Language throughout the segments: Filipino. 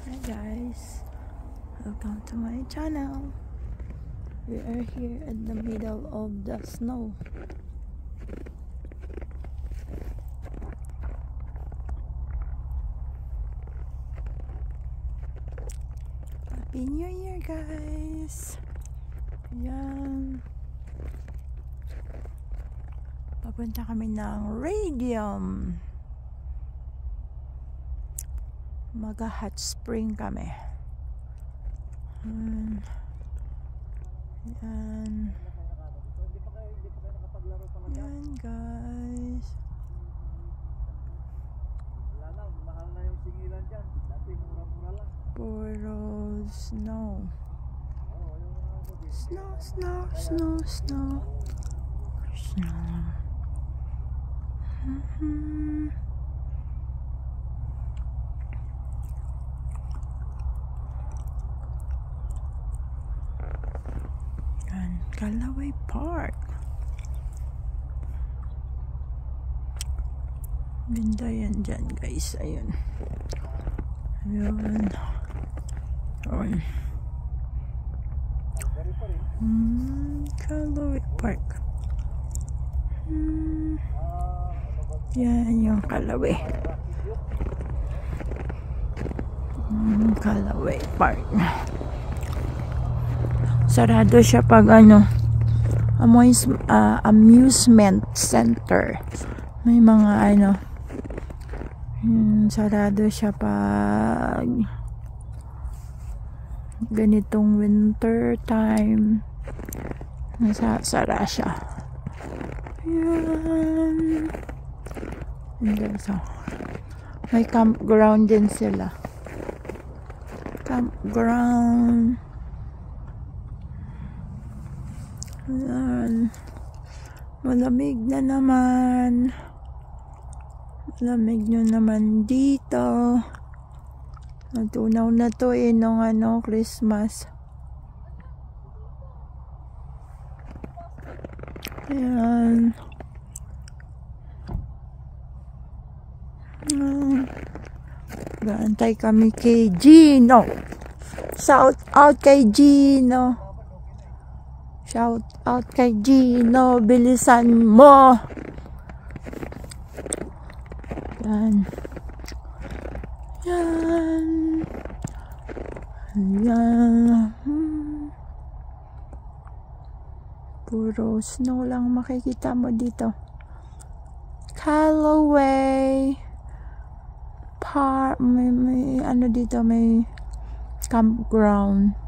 Hi guys, welcome to my channel. We are here in the middle of the snow. Happy New Year guys. Yan, papunta kami ng Radium. Mag-hot spring kami. Yan. Yan guys. Mahal na yung singilan dyan. Dati mura-mura lang. Puro snow. Snow, snow, snow, snow. Snow. Calaway Park. Ganda yan dyan guys. Ayun. Ayun. Ayun. Calaway Park. Yan yung Calaway. Calaway Park. Sarado siya pag amusement center. May mga sarado siya pag ganitong winter time. Nasasara siya. Yan. So, may campground din sila. Campground. Ayan. Malamig na naman. Malamig nyo naman dito. Natunaw na to nung Christmas. Ayan. Gaantay kami kay Gino. Shout out kay Gino. Shout out kay Gino, bilisan mo. Yan. Yan. Yan. Puro snow lang makikita mo dito. Calaway Park. May dito, may campground.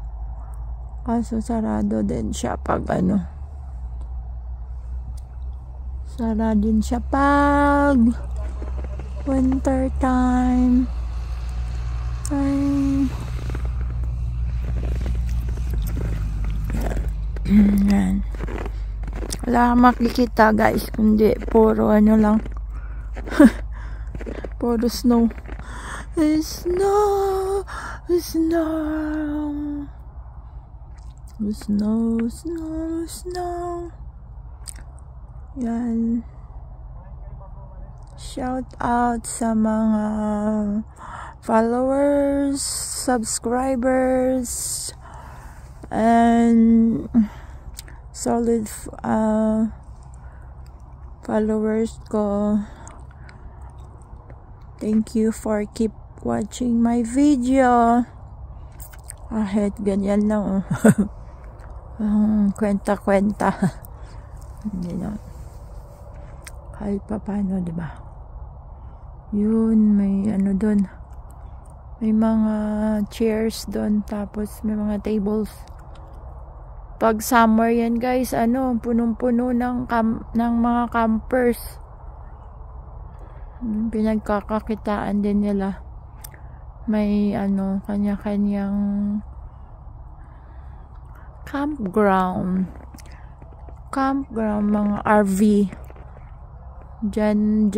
Kaso sarado din siya pag sarado din siya pag winter time. Yan. Wala kang makikita guys, kundi puro lang. Puro snow. Snow. Snow. Snow, snow, snow. Yan. Shout out sa mga followers, subscribers, and solid followers ko. Thank you for keep watching my video. Kahit ganyan lang kwenta-kwenta. Hindi na. Kahit pa paano, diba? Yun, may doon. May mga chairs doon. Tapos may mga tables. Pag summer yan guys, punong-puno ng mga campers. Pinagkakakitaan din nila. May kanya-kanyang campground, mga RV dyan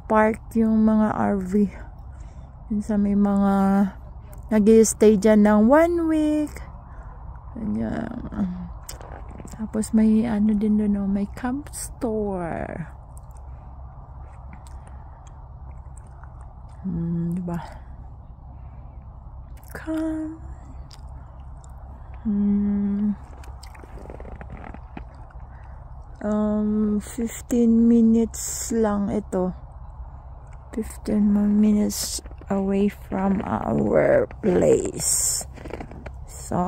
park yung mga RV. Minsan may mga nag-stay dyan ng 1 week. Tapos may din doon, may camp store. Diba? Come. 15 minutes lang ito. 15 minutes away from our place. So,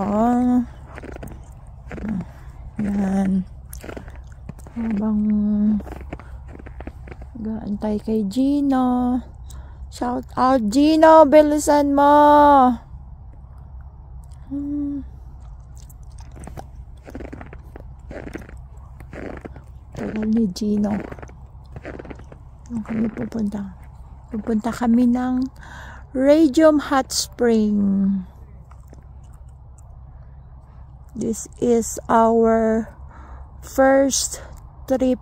yan. Habang gaantay kay Gino. Shout out Gino, bilisan mo. Tagal ni Gino. Saan kami pupunta? Pupunta kami ng Radium Hot Spring. This is our first trip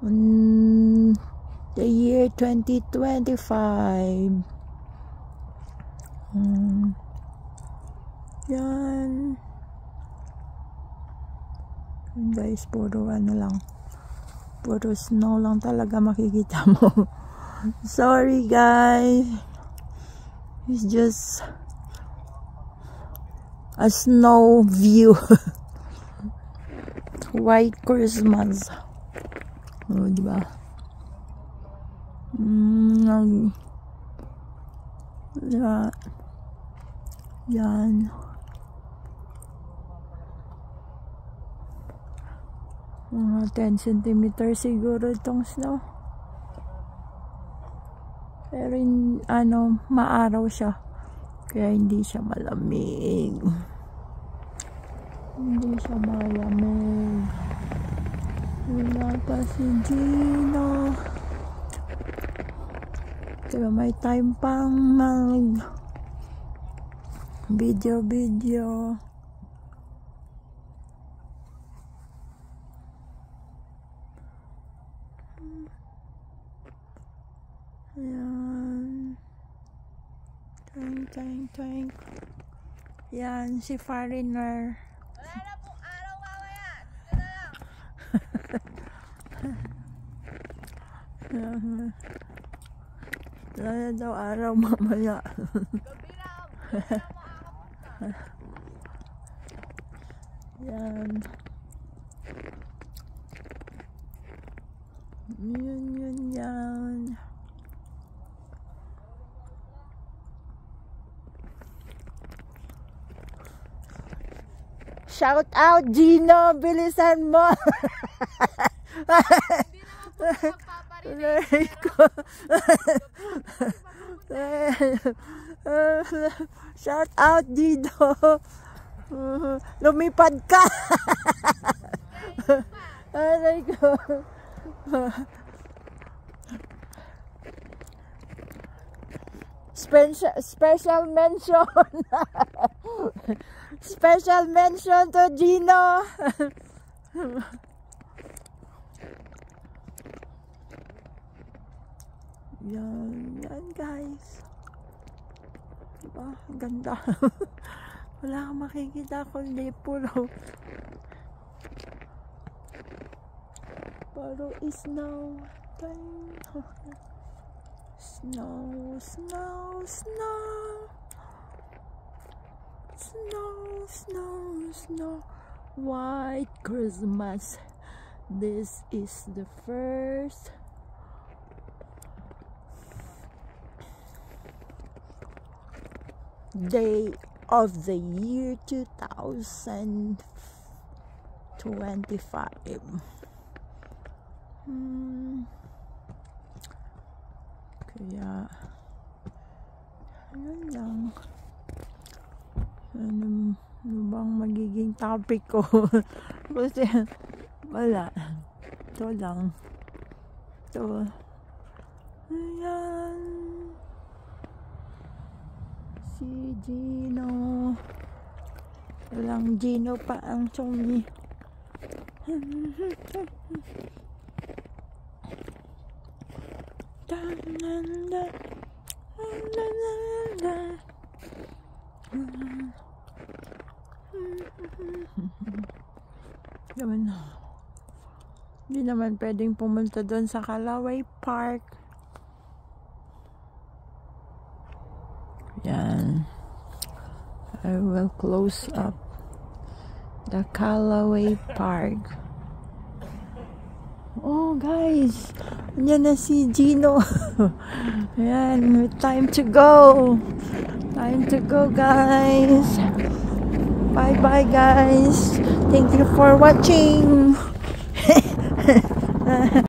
in the year 2025. Yan. Guys, puro ano lang. Puro snow lang talaga makikita mo. Sorry guys. It's just a snow view. White Christmas. Oh, diba? Yan. Mga 10 cm siguro itong snow. Pero maaraw siya. Kaya hindi siya malamig. Hindi siya malamig. Wala pa si Gino. Pero may time pang mag video. Ayan. Twink. Yan, si Foreigner. Wala na pong araw mamaya. Dito na lang. Wala na daw araw mamaya. Gabi na makakapunta. Yan. Yan. Shout out Gino, bilisan mo. Hindi naman po magpaparinig. Shout out Gino. Lumipad ka. Aray ko. Special mention. Special mention to Gino. Yan guys. Diba? Ang ganda. Wala kang makikita kundi puro snow time. Snow. White Christmas. This is the first day of the year 2025. Kaya ayun lang. Ano bang magiging topic ko? Kasi wala. Ito lang. Ito. Ayan. Si Gino. Walang Gino pa ang chumi. Hindi naman pwedeng pumunta doon sa Kalaway Park. Yan. I will close up the Callaway Park. Oh guys, andyan na si Gino. Ayan, time to go. Time to go guys. Bye bye guys. Thank you for watching.